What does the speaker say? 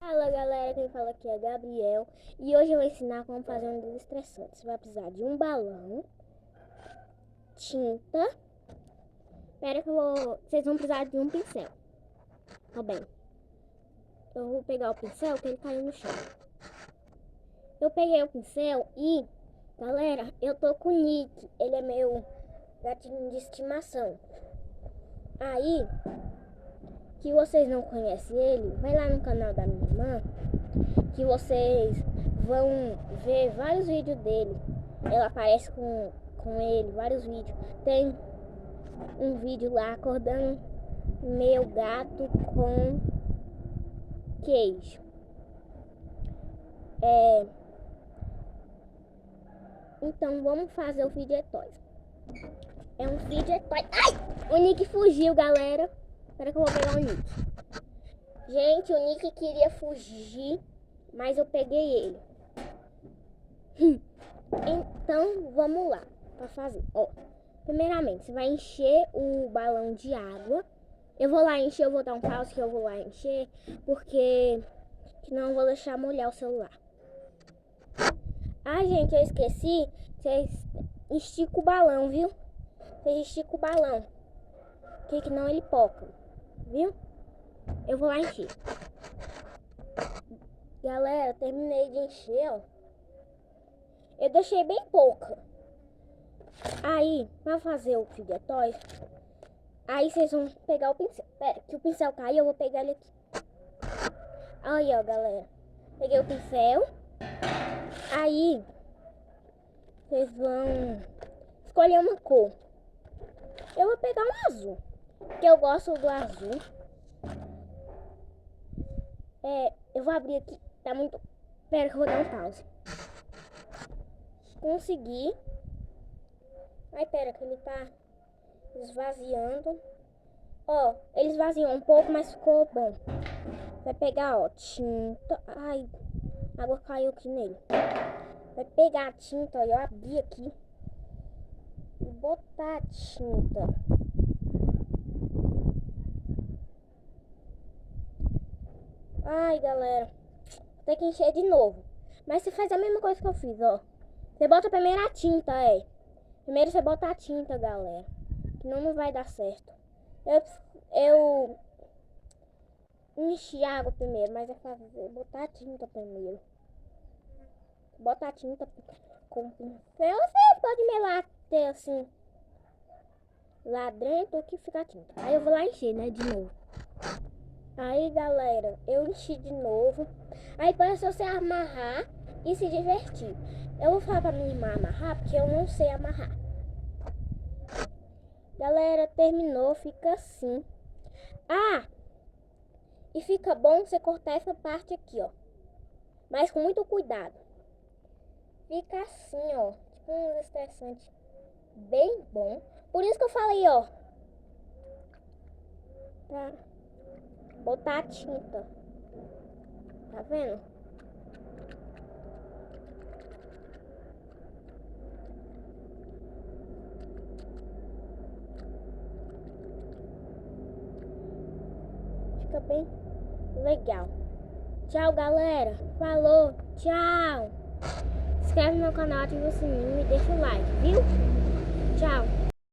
Fala galera, quem fala aqui é Gabriel e hoje eu vou ensinar como fazer um desestressante. Você vai precisar de um balão, tinta, vocês vão precisar de um pincel. Tá bem, eu vou pegar o pincel que ele caiu no chão. Eu peguei o pincel e, galera, eu tô com o Nick, ele é meu gatinho de estimação. Aí, que vocês não conhecem ele, vai lá no canal da minha irmã, que vocês vão ver vários vídeos dele. Ela aparece com ele, vários vídeos. Tem um vídeo lá acordando meu gato com queijo. Então vamos fazer o fidget-toys. É um fidget-toy. Ai! O Nick fugiu, galera. Espera que eu vou pegar o Nick. Gente, o Nick queria fugir, mas eu peguei ele. Então, vamos lá para fazer. Ó, primeiramente, você vai encher o balão de água. Eu vou lá encher, eu vou dar um pause que eu vou lá encher, porque senão eu vou deixar molhar o celular. Ah, gente, eu esqueci. Vocês esticam o balão, viu? Vocês esticam o balão, que não ele poca, viu? Eu vou lá encher. Galera, terminei de encher, ó. Eu deixei bem pouca. Aí, pra fazer o fidget-toys, aí vocês vão pegar o pincel. Pera, que o pincel caiu, eu vou pegar ele aqui. Aí, ó, galera. Peguei o pincel. Aí, vocês vão escolher uma cor. Eu vou pegar um azul, porque eu gosto do azul. Eu vou abrir aqui. Tá muito... Pera que eu vou dar um pause. Consegui. Ai, pera que ele tá esvaziando. Ó, ele esvaziou um pouco, mas ficou bom. Vai pegar, ó, tinta. Ai, a água caiu aqui nele. Vai pegar a tinta, ó, eu abri aqui. E botar a tinta. Ai, galera. Tem que encher de novo. Mas você faz a mesma coisa que eu fiz, ó. Você bota primeiro a tinta, Primeiro você bota a tinta, galera. Senão não vai dar certo. Eu enchi a água primeiro, mas é fazer botar a tinta primeiro. Bota a tinta com o pincel. Você pode melar até assim lá dentro que fica a tinta. Aí eu vou lá encher, né, de novo. Aí, galera, eu enchi de novo. Aí parece você amarrar e se divertir. Eu vou falar pra minha irmã amarrar, porque eu não sei amarrar. Galera, terminou, fica assim. Ah! E fica bom você cortar essa parte aqui, ó. Mas com muito cuidado. Fica assim, ó. Tipo um desestressante bem bom. Por isso que eu falei, ó. Pra botar a tinta. Tá vendo? Fica bem legal. Tchau, galera. Falou. Tchau. Se inscreve no meu canal, ativa o sininho e deixa o like, viu? Tchau.